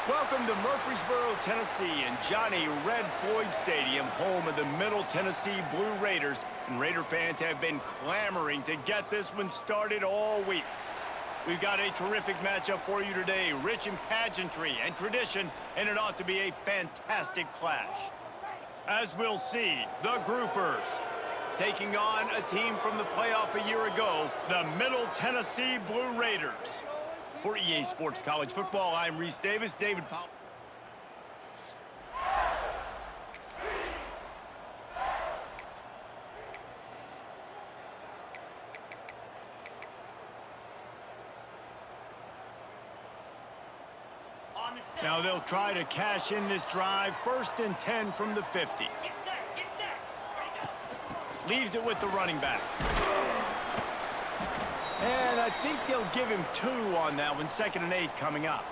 Welcome to Murfreesboro, Tennessee, and Johnny Red Floyd Stadium, home of the Middle Tennessee Blue Raiders. And Raider fans have been clamoring to get this one started all week. We've got a terrific matchup for you today, rich in pageantry and tradition, and it ought to be a fantastic clash. As we'll see, the Groupers taking on a team from the playoff a year ago, the Middle Tennessee Blue Raiders. For EA Sports College Football, I'm Reese Davis. David Powell. Now they'll try to cash in this drive. 1st and 10 from the 50. Leaves it with the running back. And I think they'll give him 2 on that one. 2nd and 8 coming up.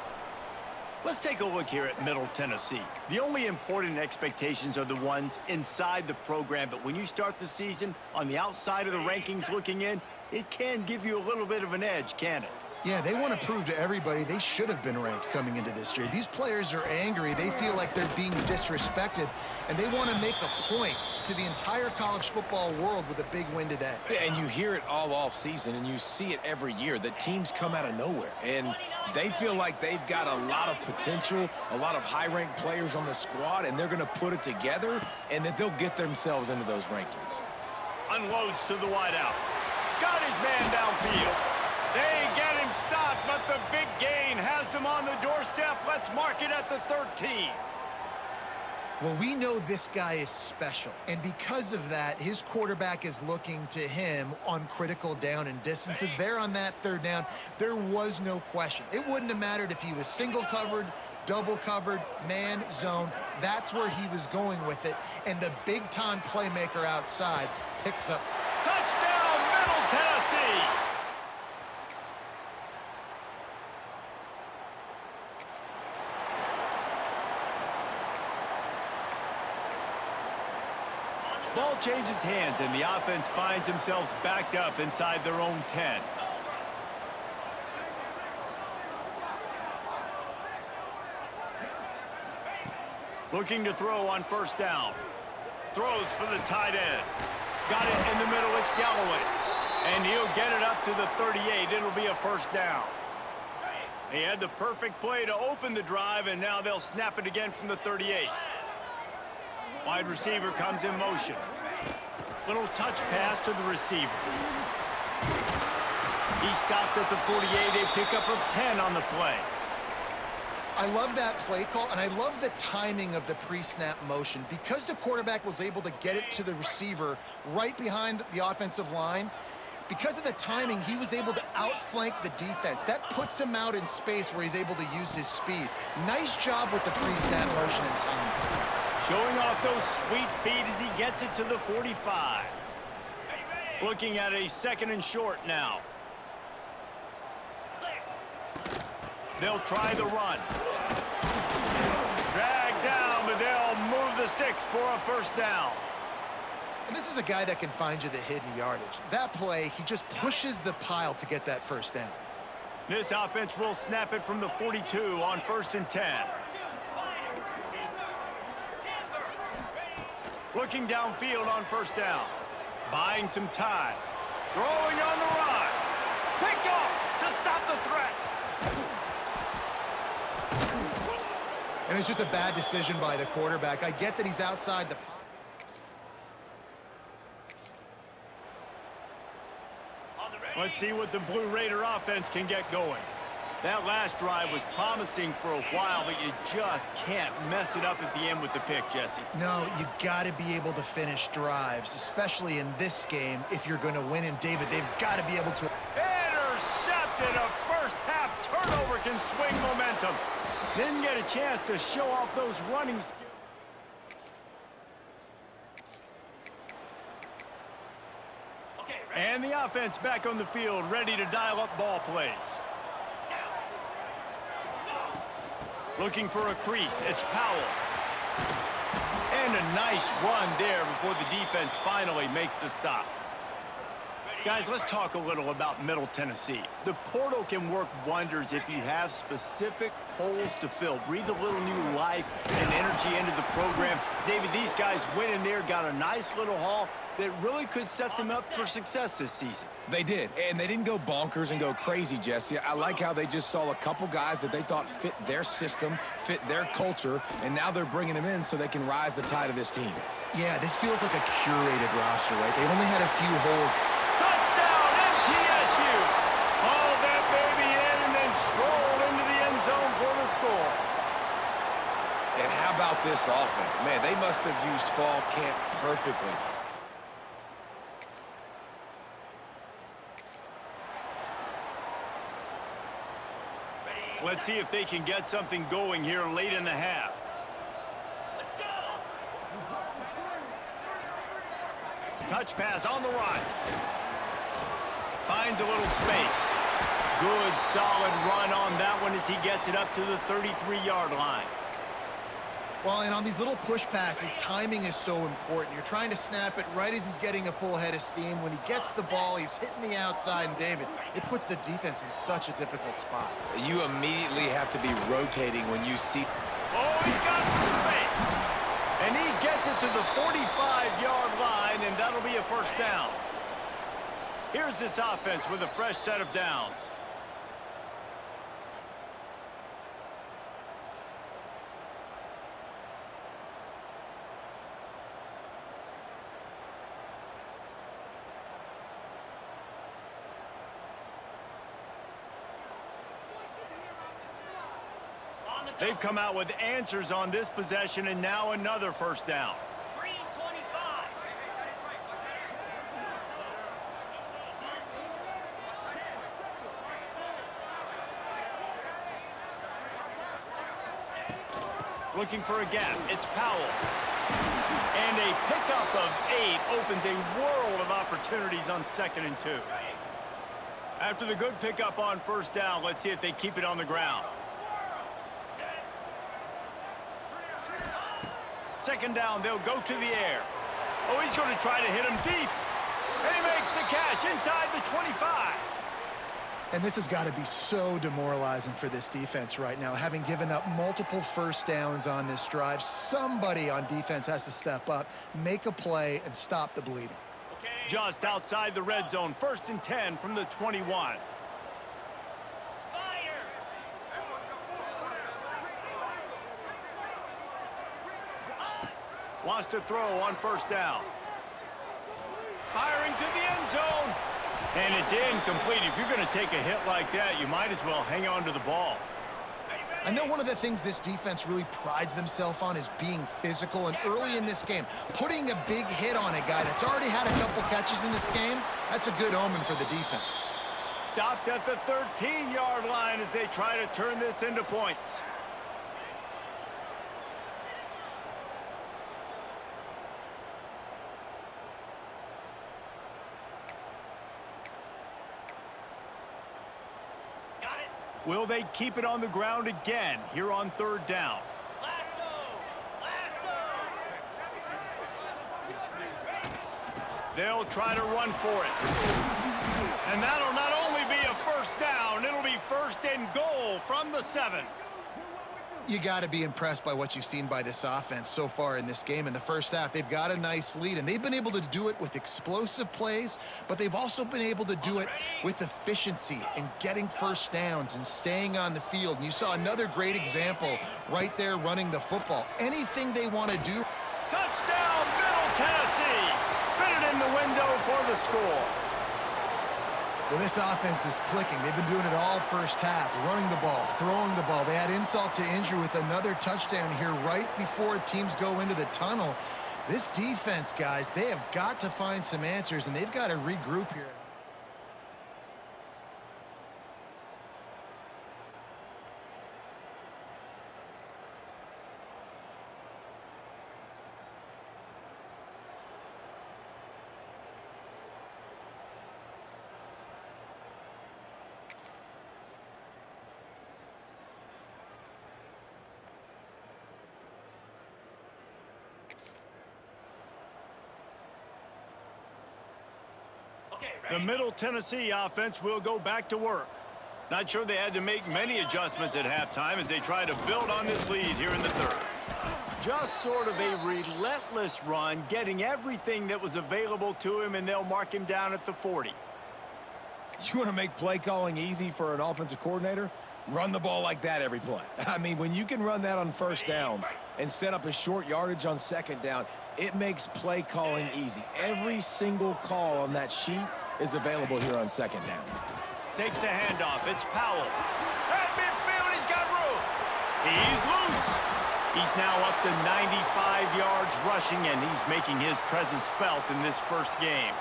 Let's take a look here at Middle Tennessee. The only important expectations are the ones inside the program, but when you start the season on the outside of the rankings looking in, it can give you a little bit of an edge, can it? Yeah, they want to prove to everybody they should have been ranked coming into this year. These players are angry. They feel like they're being disrespected, and they want to make a point to the entire college football world with a big win today. Yeah, and you hear it all off season, and you see it every year. The teams come out of nowhere, and they feel like they've got a lot of potential, a lot of high-ranked players on the squad, and they're going to put it together, and that they'll get themselves into those rankings. Unloads to the wideout. Got his man downfield. They get him stopped, but the big gain has them on the doorstep. Let's mark it at the 13. Well, we know this guy is special, and because of that, his quarterback is looking to him on critical down and distances. There on that 3rd down, there was no question. It wouldn't have mattered if he was single covered, double covered, man, zone. That's where he was going with it, and the big-time playmaker outside picks up. Touchdown, Middle Tennessee! Ball changes hands, and the offense finds themselves backed up inside their own 10. Looking to throw on 1st down. Throws for the tight end. Got it in the middle, it's Galloway. And he'll get it up to the 38. It'll be a 1st down. He had the perfect play to open the drive, and now they'll snap it again from the 38. Wide receiver comes in motion. Little touch pass to the receiver. He stopped at the 48, a pickup of 10 on the play. I love that play call, and I love the timing of the pre-snap motion. Because the quarterback was able to get it to the receiver right behind the offensive line, because of the timing, he was able to outflank the defense. That puts him out in space where he's able to use his speed. Nice job with the pre-snap motion and timing. Showing off those sweet feet as he gets it to the 45. Looking at a 2nd and short now. They'll try the run. Dragged down, but they'll move the sticks for a 1st down. And this is a guy that can find you the hidden yardage. That play, he just pushes the pile to get that 1st down. This offense will snap it from the 42 on 1st and 10. Looking downfield on 1st down. Buying some time. Throwing on the run. Picked off to stop the threat. And it's just a bad decision by the quarterback. I get that he's outside the pocket. Let's see what the Blue Raider offense can get going. That last drive was promising for a while, but you just can't mess it up at the end with the pick, Jesse. No, you got to be able to finish drives, especially in this game if you're going to win. And, David, they've got to be able to. Intercepted! A 1st half turnover can swing momentum. Didn't get a chance to show off those running skills. And the offense back on the field, ready to dial up ball plays. Looking for a crease, it's Powell. And a nice run there before the defense finally makes the stop. Guys, let's talk a little about Middle Tennessee. The portal can work wonders if you have specific holes to fill. Breathe a little new life and energy into the program. David, these guys went in there, got a nice little haul that really could set them up for success this season. They did, and they didn't go bonkers and go crazy, Jesse. I like how they just saw a couple guys that they thought fit their system, fit their culture, and now they're bringing them in so they can rise the tide of this team. Yeah, this feels like a curated roster, right? They only had a few holes. Touchdown, MTSU! Haul that baby in and then stroll into the end zone for the score. And how about this offense? Man, they must have used fall camp perfectly. Let's see if they can get something going here late in the half. Touch pass on the right. Finds a little space. Good, solid run on that one as he gets it up to the 33-yard line. Well, and on these little push passes, timing is so important. You're trying to snap it right as he's getting a full head of steam. When he gets the ball, he's hitting the outside, and David, it puts the defense in such a difficult spot. You immediately have to be rotating when you see... Oh, he's got some space. And he gets it to the 45-yard line, and that'll be a first down. Here's this offense with a fresh set of downs. They've come out with answers on this possession, and now another first down. 3:25. Looking for a gap. It's Powell. And a pickup of 8 opens a world of opportunities on 2nd and 2. After the good pickup on first down, let's see if they keep it on the ground. 2nd down, they'll go to the air. Oh, he's going to try to hit him deep. And he makes the catch inside the 25. And this has got to be so demoralizing for this defense right now. Having given up multiple first downs on this drive, somebody on defense has to step up, make a play, and stop the bleeding. Just outside the red zone, 1st and 10 from the 21. Wants to throw on first down. Firing to the end zone. And it's incomplete. If you're going to take a hit like that, you might as well hang on to the ball. I know one of the things this defense really prides themselves on is being physical, and early in this game, putting a big hit on a guy that's already had a couple catches in this game, that's a good omen for the defense. Stopped at the 13-yard line as they try to turn this into points. Will they keep it on the ground again here on 3rd down? Lasso! Lasso! They'll try to run for it. And that'll not only be a first down, it'll be 1st and goal from the 7. You got to be impressed by what you've seen by this offense so far in this game. In the first half, they've got a nice lead, and they've been able to do it with explosive plays, but they've also been able to do it with efficiency and getting first downs and staying on the field. And you saw another great example right there running the football. Anything they want to do. Touchdown, Middle Tennessee! Fitted in the window for the score. Well, this offense is clicking. They've been doing it all first half, running the ball, throwing the ball. They had insult to injury with another touchdown here right before teams go into the tunnel. This defense, guys, they have got to find some answers, and they've got to regroup here. The Middle Tennessee offense will go back to work. Not sure they had to make many adjustments at halftime as they try to build on this lead here in the third. Just sort of a relentless run, getting everything that was available to him, and they'll mark him down at the 40. You want to make play calling easy for an offensive coordinator? Run the ball like that every play. I mean, when you can run that on first down and set up a short yardage on second down, it makes play calling easy. Every single call on that sheet is available here on second down. Takes the handoff. It's Powell. At midfield, he's got room. He's loose. He's now up to 95 yards rushing, and he's making his presence felt in this first game.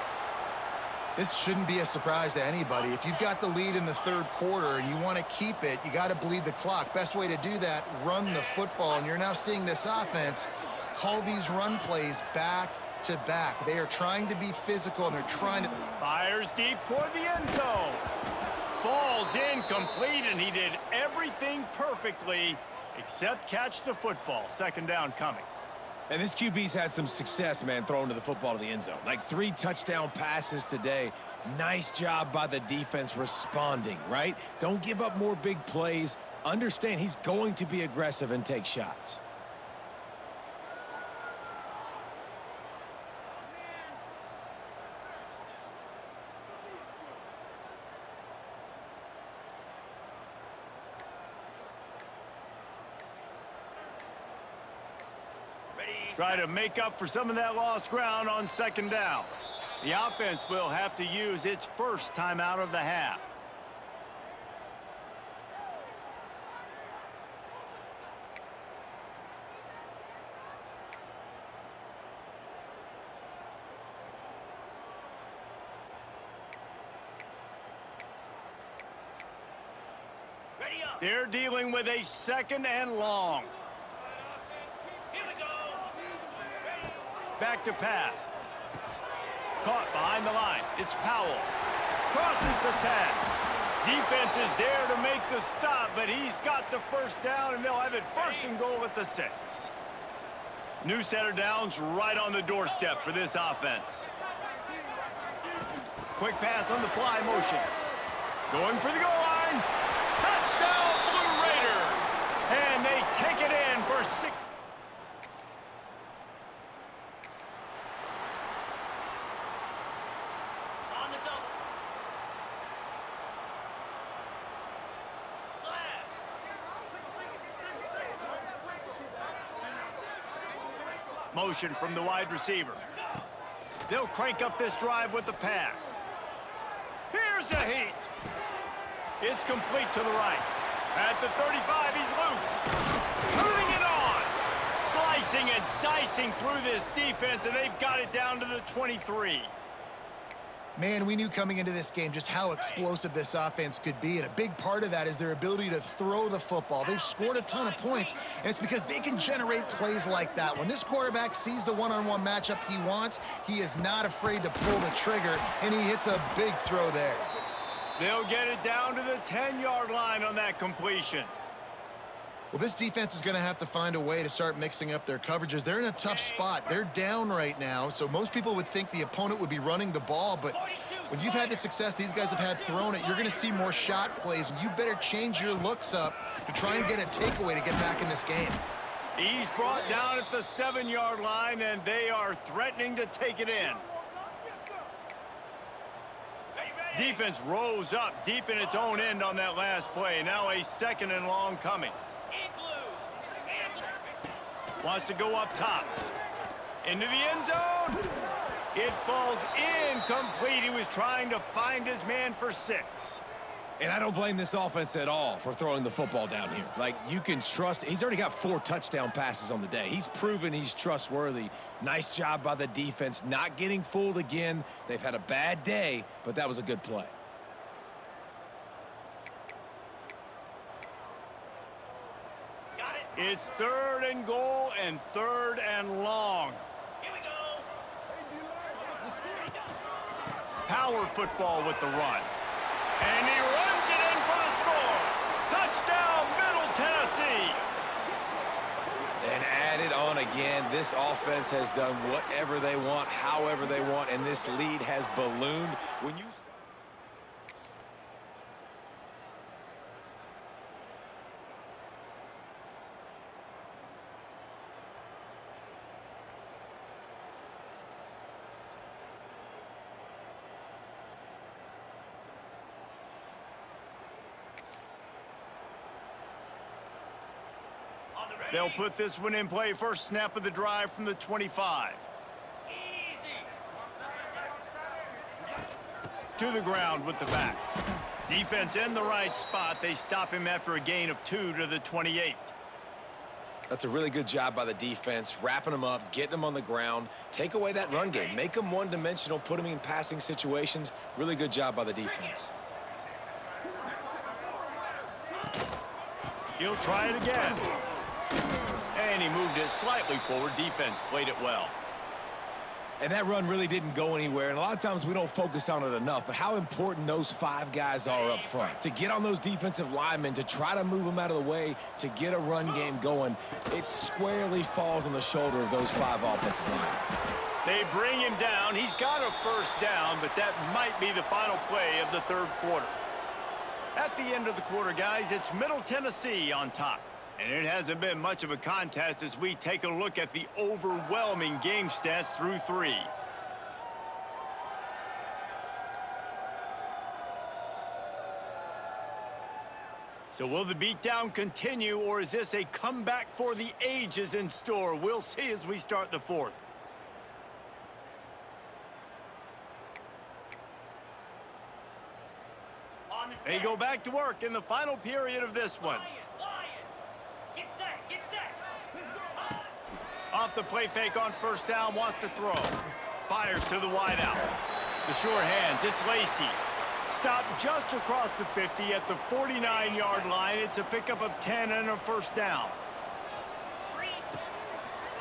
This shouldn't be a surprise to anybody. If you've got the lead in the third quarter and you want to keep it, you got to bleed the clock. Best way to do that, run the football. And you're now seeing this offense call these run plays back to back. They are trying to be physical, and they're trying to... Fires deep toward the end zone. Falls incomplete, and he did everything perfectly except catch the football. Second down coming. And this QB's had some success, man, throwing to the football to the end zone. Like 3 touchdown passes today. Nice job by the defense responding, right? Don't give up more big plays. Understand he's going to be aggressive and take shots. Try to make up for some of that lost ground on second down. The offense will have to use its first timeout of the half. They're dealing with a second and long. Back to pass. Caught behind the line. It's Powell. Crosses the 10. Defense is there to make the stop, but he's got the first down, and they'll have it first and goal at the 6. New set of downs right on the doorstep for this offense. Quick pass on the fly motion. Going for the goal line. Touchdown, Blue Raiders! And they take it in for 6. Motion from the wide receiver. They'll crank up this drive with the pass. Here's a heat. It's complete to the right. At the 35, he's loose. Turning it on. Slicing and dicing through this defense, and they've got it down to the 23. Man, we knew coming into this game just how explosive this offense could be, and a big part of that is their ability to throw the football. They've scored a ton of points, and it's because they can generate plays like that. When this quarterback sees the one-on-one matchup he wants, he is not afraid to pull the trigger, and he hits a big throw there. They'll get it down to the 10-yard line on that completion. Well, this defense is going to have to find a way to start mixing up their coverages. They're in a tough spot. They're down right now, so most people would think the opponent would be running the ball, but when you've had the success these guys have had throwing it, you're going to see more shot plays, and you better change your looks up to try and get a takeaway to get back in this game. He's brought down at the 7-yard line, and they are threatening to take it in. Defense rose up deep in its own end on that last play. Now a second and long coming. Wants to go up top. Into the end zone. It falls incomplete. He was trying to find his man for 6. And I don't blame this offense at all for throwing the football down here. Like, you can trust. He's already got 4 touchdown passes on the day. He's proven he's trustworthy. Nice job by the defense, not getting fooled again. They've had a bad day, but that was a good play. It's 3rd and goal and 3rd and long. Here we go. Power football with the run. And he runs it in for the score. Touchdown, Middle Tennessee. And add it on again. This offense has done whatever they want, however they want, and this lead has ballooned. When you They'll put this one in play. First snap of the drive from the 25. To the ground with the back. Defense in the right spot. They stop him after a gain of 2 to the 28. That's a really good job by the defense, wrapping them up, getting them on the ground, take away that run game, make them one-dimensional, put them in passing situations. Really good job by the defense. He'll try it again. And he moved it slightly forward. Defense played it well. And that run really didn't go anywhere. And a lot of times we don't focus on it enough, but how important those 5 guys are up front. To get on those defensive linemen, to try to move them out of the way, to get a run game going, it squarely falls on the shoulder of those 5 offensive linemen. They bring him down. He's got a first down, but that might be the final play of the third quarter. At the end of the quarter, guys, it's Middle Tennessee on top. And it hasn't been much of a contest as we take a look at the overwhelming game stats through 3. So will the beatdown continue, or is this a comeback for the ages in store? We'll see as we start the fourth. They go back to work in the final period of this one. Get set, get set. Off the play fake on first down, wants to throw. Fires to the wideout. The sure hands, it's Lacey. Stopped just across the 50 at the 49-yard line. It's a pickup of 10 and a first down.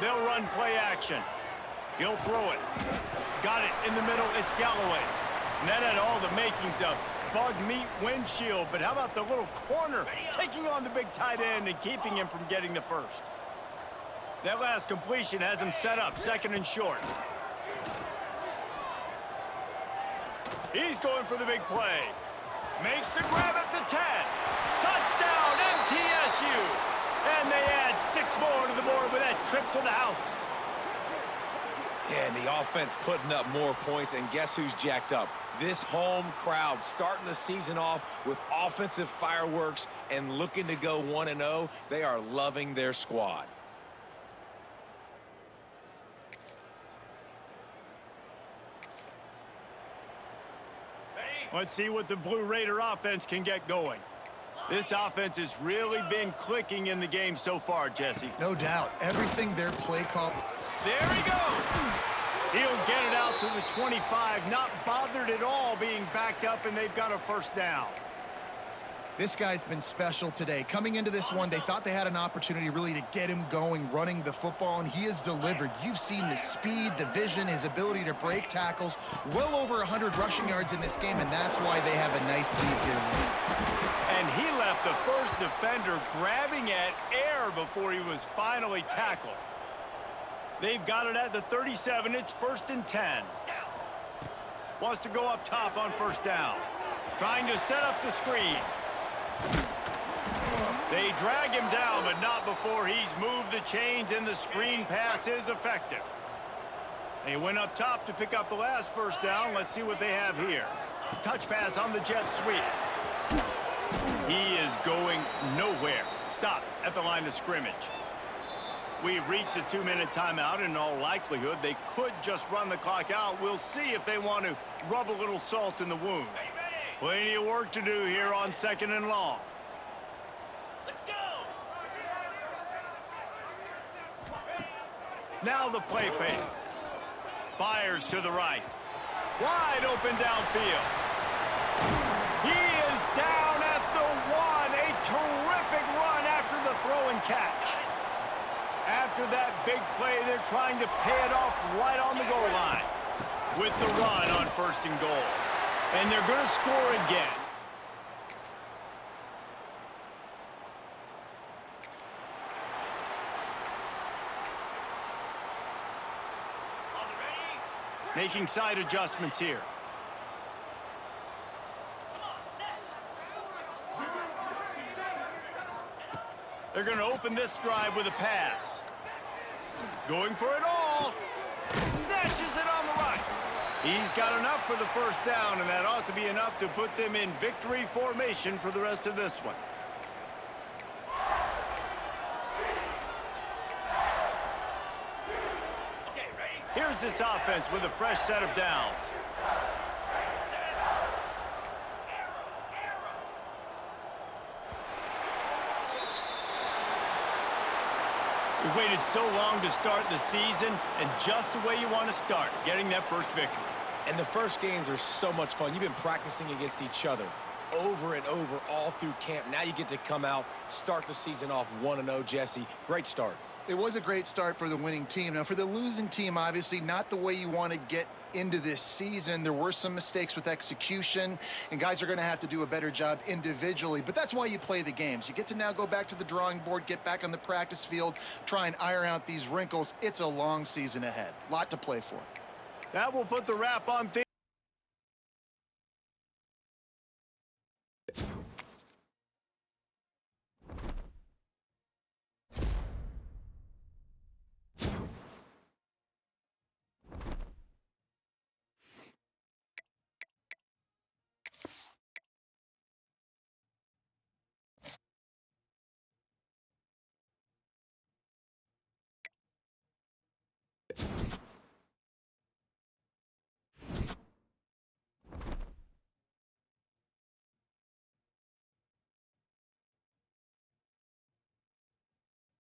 They'll run play action. He'll throw it. Got it in the middle, it's Galloway. And that had all the makings of bug meat windshield, but how about the little corner taking on the big tight end and keeping him from getting the first? That last completion has him set up, second and short. He's going for the big play. Makes the grab at the 10. Touchdown, MTSU! And they add 6 more to the board with that trip to the house. Yeah, and the offense putting up more points, and guess who's jacked up? This home crowd starting the season off with offensive fireworks and looking to go 1-0. They are loving their squad. Let's see what the Blue Raider offense can get going. This offense has really been clicking in the game so far, Jesse. No doubt. Everything their play call. There he goes. He'll get it out to the 25, not bothered at all being backed up, and they've got a first down. This guy's been special today. Coming into this one, they thought they had an opportunity really to get him going, running the football, and he has delivered. You've seen the speed, the vision, his ability to break tackles. Well over 100 rushing yards in this game, and that's why they have a nice lead here. And he left the first defender grabbing at air before he was finally tackled. They've got it at the 37. It's 1st and 10. Wants to go up top on first down. Trying to set up the screen. They drag him down, but not before he's moved the chains, and the screen pass is effective. They went up top to pick up the last first down. Let's see what they have here. Touch pass on the jet sweep. He is going nowhere. Stop at the line of scrimmage. We've reached a 2-minute timeout, and in all likelihood, they could just run the clock out. We'll see if they want to rub a little salt in the wound. Plenty of work to do here on 2nd and long. Let's go. Now the play fake. Fires to the right. Wide open downfield. He is down at the 1. A terrific run after the throw and catch. After that big play, they're trying to pay it off right on the goal line with the run on 1st and goal. And they're going to score again. Making side adjustments here. They're going to open this drive with a pass. Going for it all. Snatches it on the right. He's got enough for the first down, and that ought to be enough to put them in victory formation for the rest of this one. Okay, ready? Here's this offense with a fresh set of downs. We waited so long to start the season, and just the way you want to start, getting that first victory. And the first games are so much fun. You've been practicing against each other over and over all through camp. Now you get to come out, start the season off 1-0, Jesse. Great start. It was a great start for the winning team. Now, for the losing team, obviously not the way you want to get into this season. There were some mistakes with execution, and guys are going to have to do a better job individually. But that's why you play the games. You get to now go back to the drawing board, get back on the practice field, try and iron out these wrinkles. It's a long season ahead. Lot to play for. That will put the wrap on things.